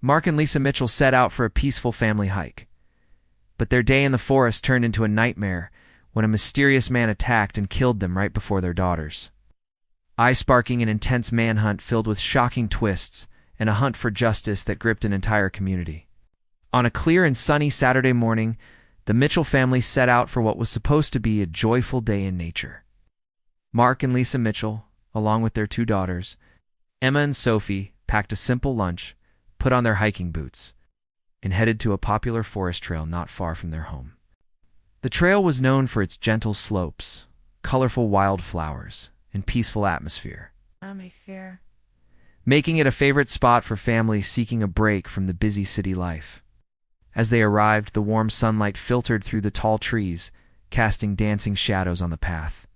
Mark and Lisa Mitchell set out for a peaceful family hike. But their day in the forest turned into a nightmare when a mysterious man attacked and killed them right before their daughters. Eye-sparking an intense manhunt filled with shocking twists and a hunt for justice that gripped an entire community. On a clear and sunny Saturday morning, the Mitchell family set out for what was supposed to be a joyful day in nature. Mark and Lisa Mitchell, along with their two daughters, Emma and Sophie, packed a simple lunch, put on their hiking boots, and headed to a popular forest trail not far from their home. The trail was known for its gentle slopes, colorful wildflowers, and peaceful atmosphere, making it a favorite spot for families seeking a break from the busy city life. As they arrived, the warm sunlight filtered through the tall trees, casting dancing shadows on the path.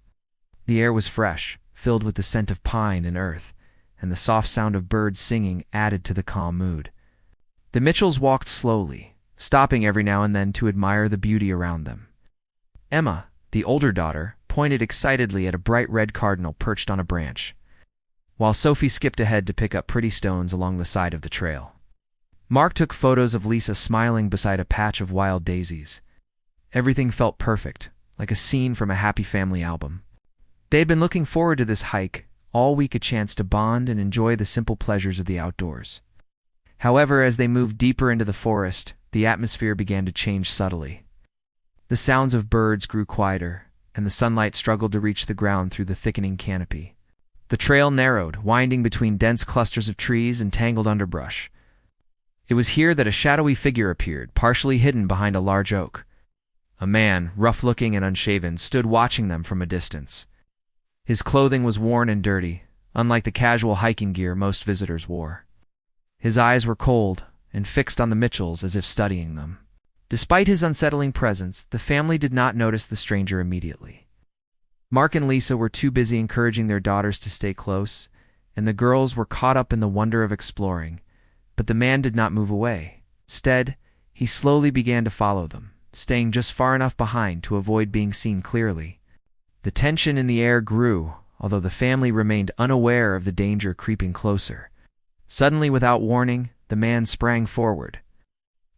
The air was fresh, filled with the scent of pine and earth, and the soft sound of birds singing added to the calm mood. The Mitchells walked slowly, stopping every now and then to admire the beauty around them. Emma, the older daughter, pointed excitedly at a bright red cardinal perched on a branch, while Sophie skipped ahead to pick up pretty stones along the side of the trail. Mark took photos of Lisa smiling beside a patch of wild daisies. Everything felt perfect, like a scene from a happy family album. They had been looking forward to this hike, all week, a chance to bond and enjoy the simple pleasures of the outdoors. However, as they moved deeper into the forest, the atmosphere began to change subtly. The sounds of birds grew quieter, and the sunlight struggled to reach the ground through the thickening canopy. The trail narrowed, winding between dense clusters of trees and tangled underbrush. It was here that a shadowy figure appeared, partially hidden behind a large oak. A man, rough-looking and unshaven, stood watching them from a distance. His clothing was worn and dirty, unlike the casual hiking gear most visitors wore. His eyes were cold and fixed on the Mitchells as if studying them. Despite his unsettling presence, the family did not notice the stranger immediately. Mark and Lisa were too busy encouraging their daughters to stay close, and the girls were caught up in the wonder of exploring. But the man did not move away. Instead, he slowly began to follow them, staying just far enough behind to avoid being seen clearly. The tension in the air grew, although the family remained unaware of the danger creeping closer. Suddenly, without warning, the man sprang forward.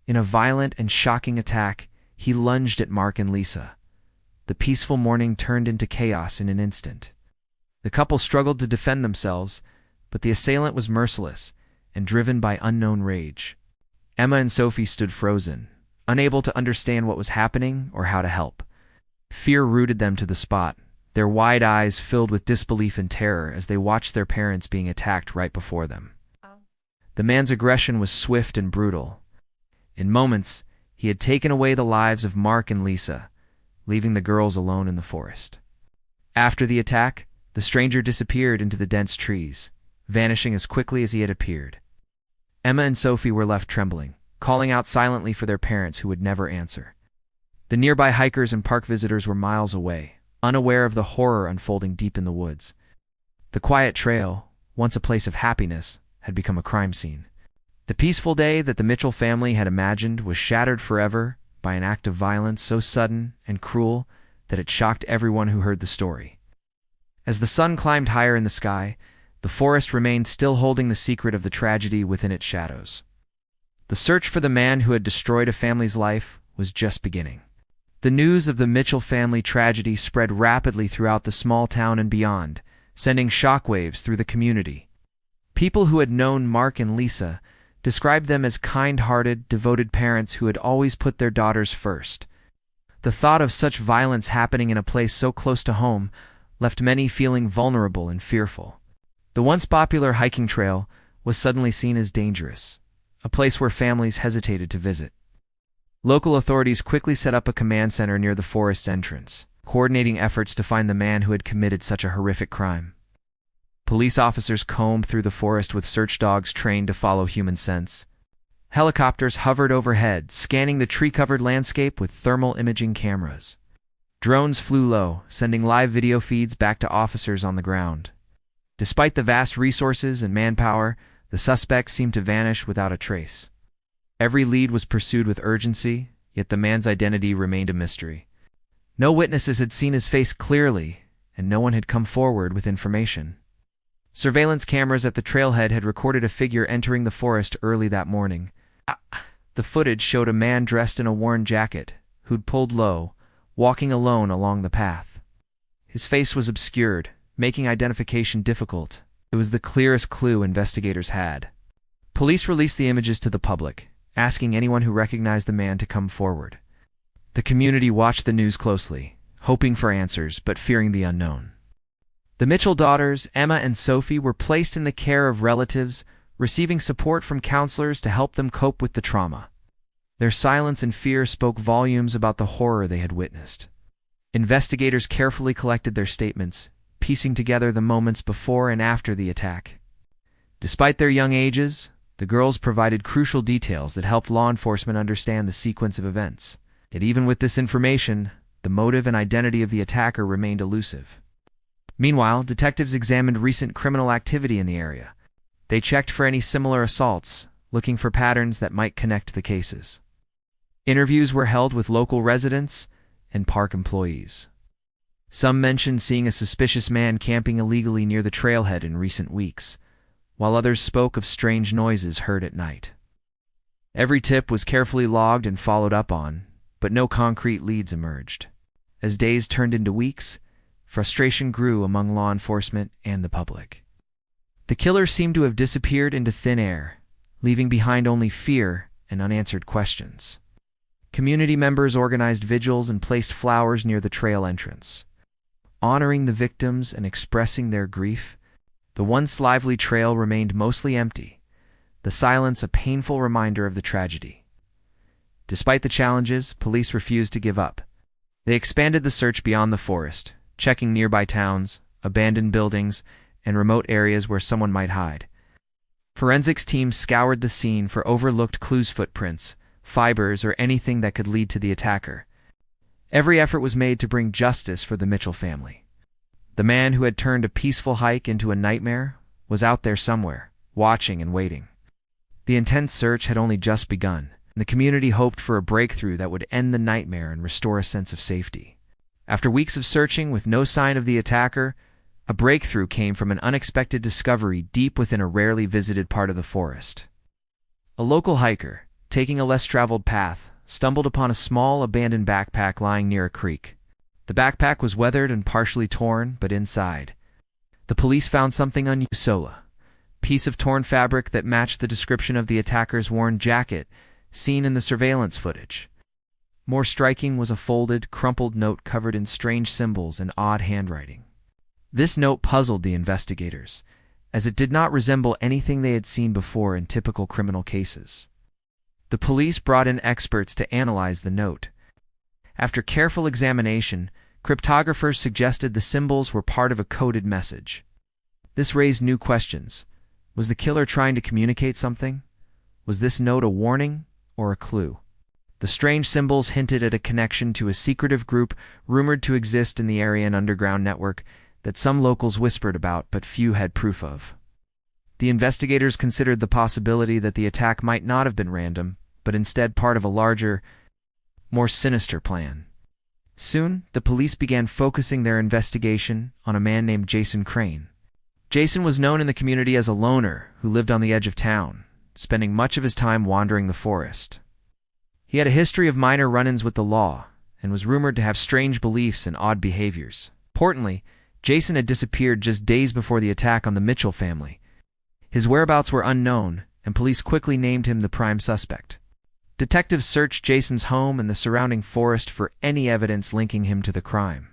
In a violent and shocking attack, he lunged at Mark and Lisa. The peaceful morning turned into chaos in an instant. The couple struggled to defend themselves, but the assailant was merciless and driven by unknown rage. Emma and Sophie stood frozen, unable to understand what was happening or how to help. Fear rooted them to the spot, their wide eyes filled with disbelief and terror as they watched their parents being attacked right before them. The man's aggression was swift and brutal. In moments, he had taken away the lives of Mark and Lisa, leaving the girls alone in the forest. After the attack, the stranger disappeared into the dense trees, vanishing as quickly as he had appeared. Emma and Sophie were left trembling, calling out silently for their parents who would never answer. The nearby hikers and park visitors were miles away, unaware of the horror unfolding deep in the woods. The quiet trail, once a place of happiness, had become a crime scene. The peaceful day that the Mitchell family had imagined was shattered forever by an act of violence so sudden and cruel that it shocked everyone who heard the story. As the sun climbed higher in the sky, the forest remained still holding the secret of the tragedy within its shadows. The search for the man who had destroyed a family's life was just beginning. The news of the Mitchell family tragedy spread rapidly throughout the small town and beyond, sending shockwaves through the community. People who had known Mark and Lisa described them as kind-hearted, devoted parents who had always put their daughters first. The thought of such violence happening in a place so close to home left many feeling vulnerable and fearful. The once popular hiking trail was suddenly seen as dangerous, a place where families hesitated to visit. Local authorities quickly set up a command center near the forest's entrance, coordinating efforts to find the man who had committed such a horrific crime. Police officers combed through the forest with search dogs trained to follow human scents. Helicopters hovered overhead, scanning the tree-covered landscape with thermal imaging cameras. Drones flew low, sending live video feeds back to officers on the ground. Despite the vast resources and manpower, the suspect seemed to vanish without a trace. Every lead was pursued with urgency, yet the man's identity remained a mystery. No witnesses had seen his face clearly, and no one had come forward with information. Surveillance cameras at the trailhead had recorded a figure entering the forest early that morning. The footage showed a man dressed in a worn jacket, who'd pulled low, walking alone along the path. His face was obscured, making identification difficult. It was the clearest clue investigators had. Police released the images to the public, asking anyone who recognized the man to come forward. The community watched the news closely, hoping for answers but fearing the unknown. The Mitchell daughters, Emma and Sophie, were placed in the care of relatives, receiving support from counselors to help them cope with the trauma. Their silence and fear spoke volumes about the horror they had witnessed. Investigators carefully collected their statements, piecing together the moments before and after the attack. Despite their young ages, the girls provided crucial details that helped law enforcement understand the sequence of events. Yet even with this information, the motive and identity of the attacker remained elusive. Meanwhile, detectives examined recent criminal activity in the area. They checked for any similar assaults, looking for patterns that might connect the cases. Interviews were held with local residents and park employees. Some mentioned seeing a suspicious man camping illegally near the trailhead in recent weeks, while others spoke of strange noises heard at night. Every tip was carefully logged and followed up on, but no concrete leads emerged. As days turned into weeks, frustration grew among law enforcement and the public. The killer seemed to have disappeared into thin air, leaving behind only fear and unanswered questions. Community members organized vigils and placed flowers near the trail entrance. Honoring the victims and expressing their grief, the once lively trail remained mostly empty, the silence a painful reminder of the tragedy. Despite the challenges, police refused to give up. They expanded the search beyond the forest, checking nearby towns, abandoned buildings, and remote areas where someone might hide. Forensics teams scoured the scene for overlooked clues, footprints, fibers, or anything that could lead to the attacker. Every effort was made to bring justice for the Mitchell family. The man who had turned a peaceful hike into a nightmare was out there somewhere, watching and waiting. The intense search had only just begun, and the community hoped for a breakthrough that would end the nightmare and restore a sense of safety. After weeks of searching with no sign of the attacker, a breakthrough came from an unexpected discovery deep within a rarely visited part of the forest. A local hiker, taking a less traveled path, stumbled upon a small abandoned backpack lying near a creek. The backpack was weathered and partially torn, but inside, the police found something unusual: a piece of torn fabric that matched the description of the attacker's worn jacket seen in the surveillance footage. More striking was a folded, crumpled note covered in strange symbols and odd handwriting. This note puzzled the investigators, as it did not resemble anything they had seen before in typical criminal cases. The police brought in experts to analyze the note. After careful examination, cryptographers suggested the symbols were part of a coded message. This raised new questions. Was the killer trying to communicate something? Was this note a warning or a clue? The strange symbols hinted at a connection to a secretive group rumored to exist in the area, an underground network that some locals whispered about but few had proof of. The investigators considered the possibility that the attack might not have been random, but instead part of a larger, more sinister plan. Soon, the police began focusing their investigation on a man named Jason Crane. Jason was known in the community as a loner who lived on the edge of town, spending much of his time wandering the forest. He had a history of minor run-ins with the law and was rumored to have strange beliefs and odd behaviors. Importantly, Jason had disappeared just days before the attack on the Mitchell family. His whereabouts were unknown, and police quickly named him the prime suspect. Detectives searched Jason's home and the surrounding forest for any evidence linking him to the crime.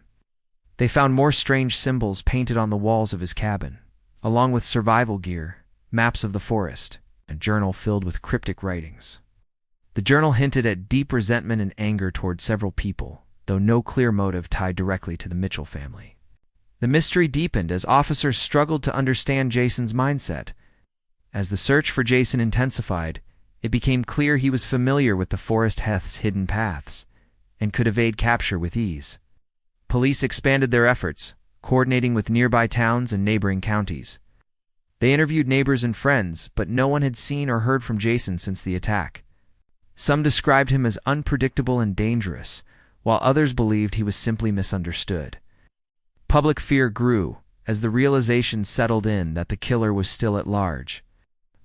They found more strange symbols painted on the walls of his cabin, along with survival gear, maps of the forest, and a journal filled with cryptic writings. The journal hinted at deep resentment and anger toward several people, though no clear motive tied directly to the Mitchell family. The mystery deepened as officers struggled to understand Jason's mindset. As the search for Jason intensified, it became clear he was familiar with the forest heath's hidden paths and could evade capture with ease. Police expanded their efforts, coordinating with nearby towns and neighboring counties. They interviewed neighbors and friends, but no one had seen or heard from Jason since the attack. Some described him as unpredictable and dangerous, while others believed he was simply misunderstood. Public fear grew, as the realization settled in that the killer was still at large.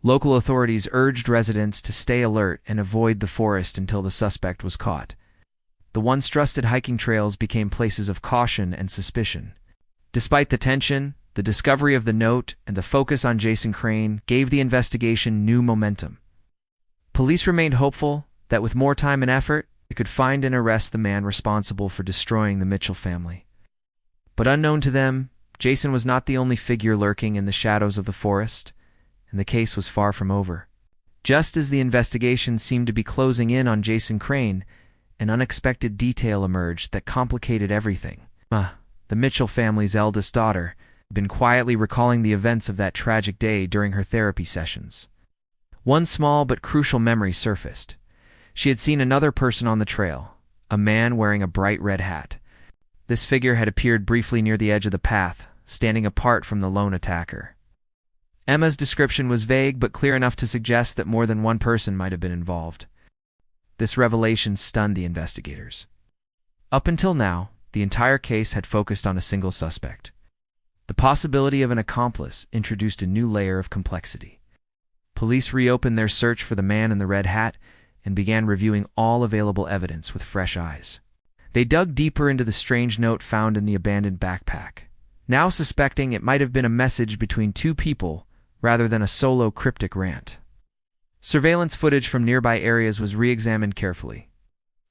Local authorities urged residents to stay alert and avoid the forest until the suspect was caught. The once trusted hiking trails became places of caution and suspicion. Despite the tension, the discovery of the note and the focus on Jason Crane gave the investigation new momentum. Police remained hopeful that with more time and effort, they could find and arrest the man responsible for destroying the Mitchell family. But unknown to them, Jason was not the only figure lurking in the shadows of the forest, and the case was far from over. Just as the investigation seemed to be closing in on Jason Crane, an unexpected detail emerged that complicated everything. The Mitchell family's eldest daughter had been quietly recalling the events of that tragic day during her therapy sessions. One small but crucial memory surfaced. She had seen another person on the trail, a man wearing a bright red hat. This figure had appeared briefly near the edge of the path, standing apart from the lone attacker. Emma's description was vague but clear enough to suggest that more than one person might have been involved. This revelation stunned the investigators. Up until now, the entire case had focused on a single suspect. The possibility of an accomplice introduced a new layer of complexity. Police reopened their search for the man in the red hat and began reviewing all available evidence with fresh eyes. They dug deeper into the strange note found in the abandoned backpack, now suspecting it might have been a message between two people rather than a solo cryptic rant. Surveillance footage from nearby areas was re-examined carefully.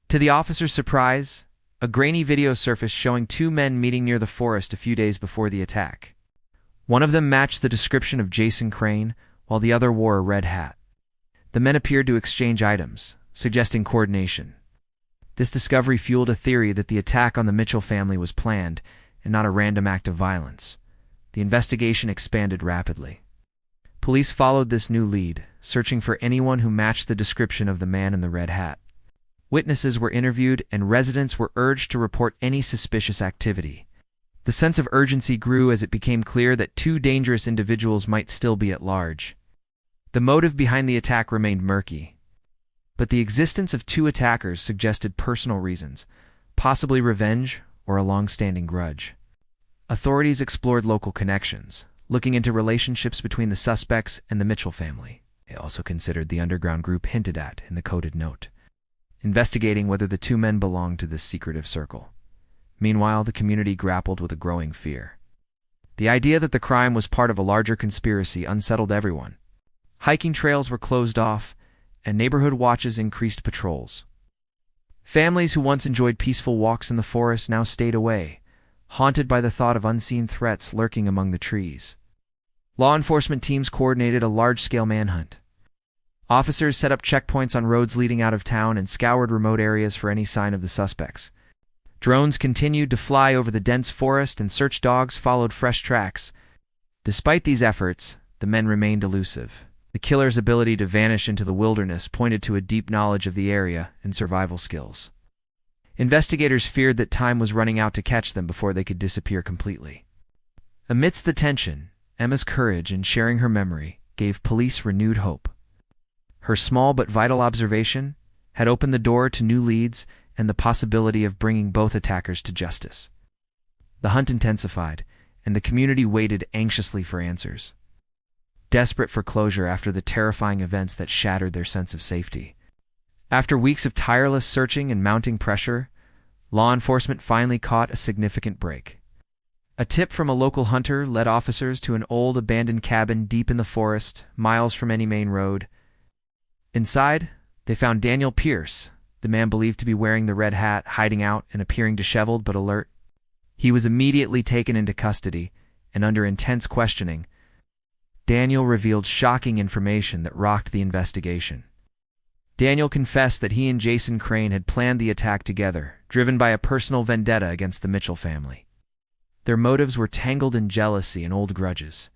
To the officers' surprise, a grainy video surfaced showing two men meeting near the forest a few days before the attack. One of them matched the description of Jason Crane, while the other wore a red hat. The men appeared to exchange items, suggesting coordination. This discovery fueled a theory that the attack on the Mitchell family was planned and not a random act of violence. The investigation expanded rapidly. Police followed this new lead, searching for anyone who matched the description of the man in the red hat. Witnesses were interviewed and residents were urged to report any suspicious activity. The sense of urgency grew as it became clear that two dangerous individuals might still be at large. The motive behind the attack remained murky, but the existence of two attackers suggested personal reasons, possibly revenge or a long-standing grudge. Authorities explored local connections, looking into relationships between the suspects and the Mitchell family. They also considered the underground group hinted at in the coded note, investigating whether the two men belonged to this secretive circle. Meanwhile, the community grappled with a growing fear. The idea that the crime was part of a larger conspiracy unsettled everyone. Hiking trails were closed off, and neighborhood watches increased patrols. Families who once enjoyed peaceful walks in the forest now stayed away, haunted by the thought of unseen threats lurking among the trees. Law enforcement teams coordinated a large-scale manhunt. Officers set up checkpoints on roads leading out of town and scoured remote areas for any sign of the suspects. Drones continued to fly over the dense forest and search dogs followed fresh tracks. Despite these efforts, the men remained elusive. The killer's ability to vanish into the wilderness pointed to a deep knowledge of the area and survival skills. Investigators feared that time was running out to catch them before they could disappear completely. Amidst the tension, Emma's courage in sharing her memory gave police renewed hope. Her small but vital observation had opened the door to new leads and the possibility of bringing both attackers to justice. The hunt intensified, and the community waited anxiously for answers, desperate for closure after the terrifying events that shattered their sense of safety. After weeks of tireless searching and mounting pressure, law enforcement finally caught a significant break. A tip from a local hunter led officers to an old abandoned cabin deep in the forest, miles from any main road. Inside, they found Daniel Pierce, the man believed to be wearing the red hat, hiding out and appearing disheveled but alert. He was immediately taken into custody, and under intense questioning, Daniel revealed shocking information that rocked the investigation. Daniel confessed that he and Jason Crane had planned the attack together, driven by a personal vendetta against the Mitchell family. Their motives were tangled in jealousy and old grudges.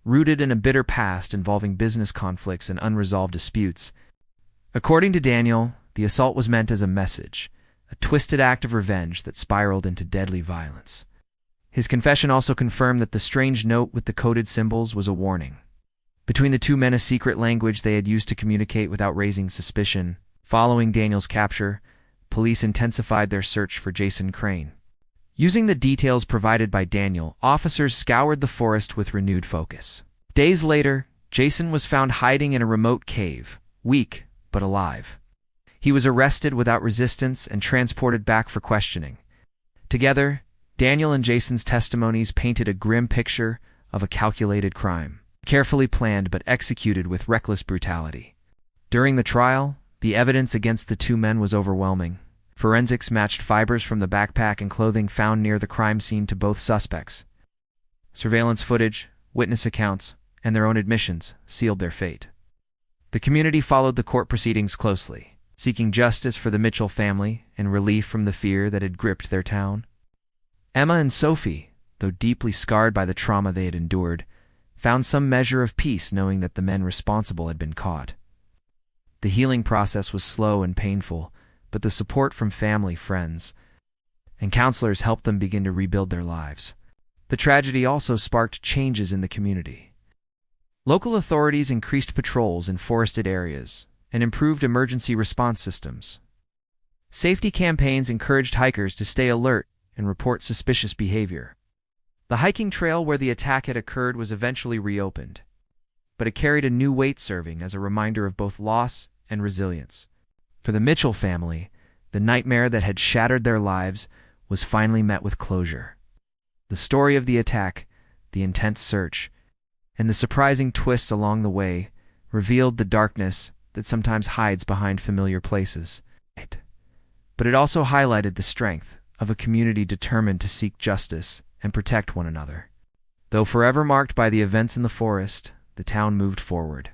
Rooted in a bitter past involving business conflicts and unresolved disputes. According to Daniel, the assault was meant as a message, a twisted act of revenge that spiraled into deadly violence. His confession also confirmed that the strange note with the coded symbols was a warning. Between the two men, a secret language they had used to communicate without raising suspicion. Following Daniel's capture, police intensified their search for Jason Crane. Using the details provided by Daniel, officers scoured the forest with renewed focus. Days later, Jason was found hiding in a remote cave, weak but alive. He was arrested without resistance and transported back for questioning. Together, Daniel and Jason's testimonies painted a grim picture of a calculated crime, carefully planned but executed with reckless brutality. During the trial, the evidence against the two men was overwhelming. Forensics matched fibers from the backpack and clothing found near the crime scene to both suspects. Surveillance footage, witness accounts, and their own admissions sealed their fate. The community followed the court proceedings closely, seeking justice for the Mitchell family and relief from the fear that had gripped their town. Emma and Sophie, though deeply scarred by the trauma they had endured, found some measure of peace knowing that the men responsible had been caught. The healing process was slow and painful, but the support from family, friends, and counselors helped them begin to rebuild their lives. The tragedy also sparked changes in the community. Local authorities increased patrols in forested areas and improved emergency response systems. Safety campaigns encouraged hikers to stay alert and report suspicious behavior. The hiking trail where the attack had occurred was eventually reopened, but it carried a new weight serving as a reminder of both loss and resilience. For the Mitchell family, the nightmare that had shattered their lives was finally met with closure. The story of the attack, the intense search, and the surprising twists along the way revealed the darkness that sometimes hides behind familiar places. But it also highlighted the strength of a community determined to seek justice and protect one another. Though forever marked by the events in the forest, the town moved forward,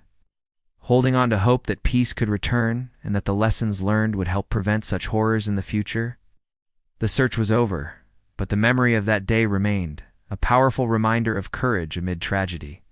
holding on to hope that peace could return and that the lessons learned would help prevent such horrors in the future. The search was over, but the memory of that day remained, a powerful reminder of courage amid tragedy.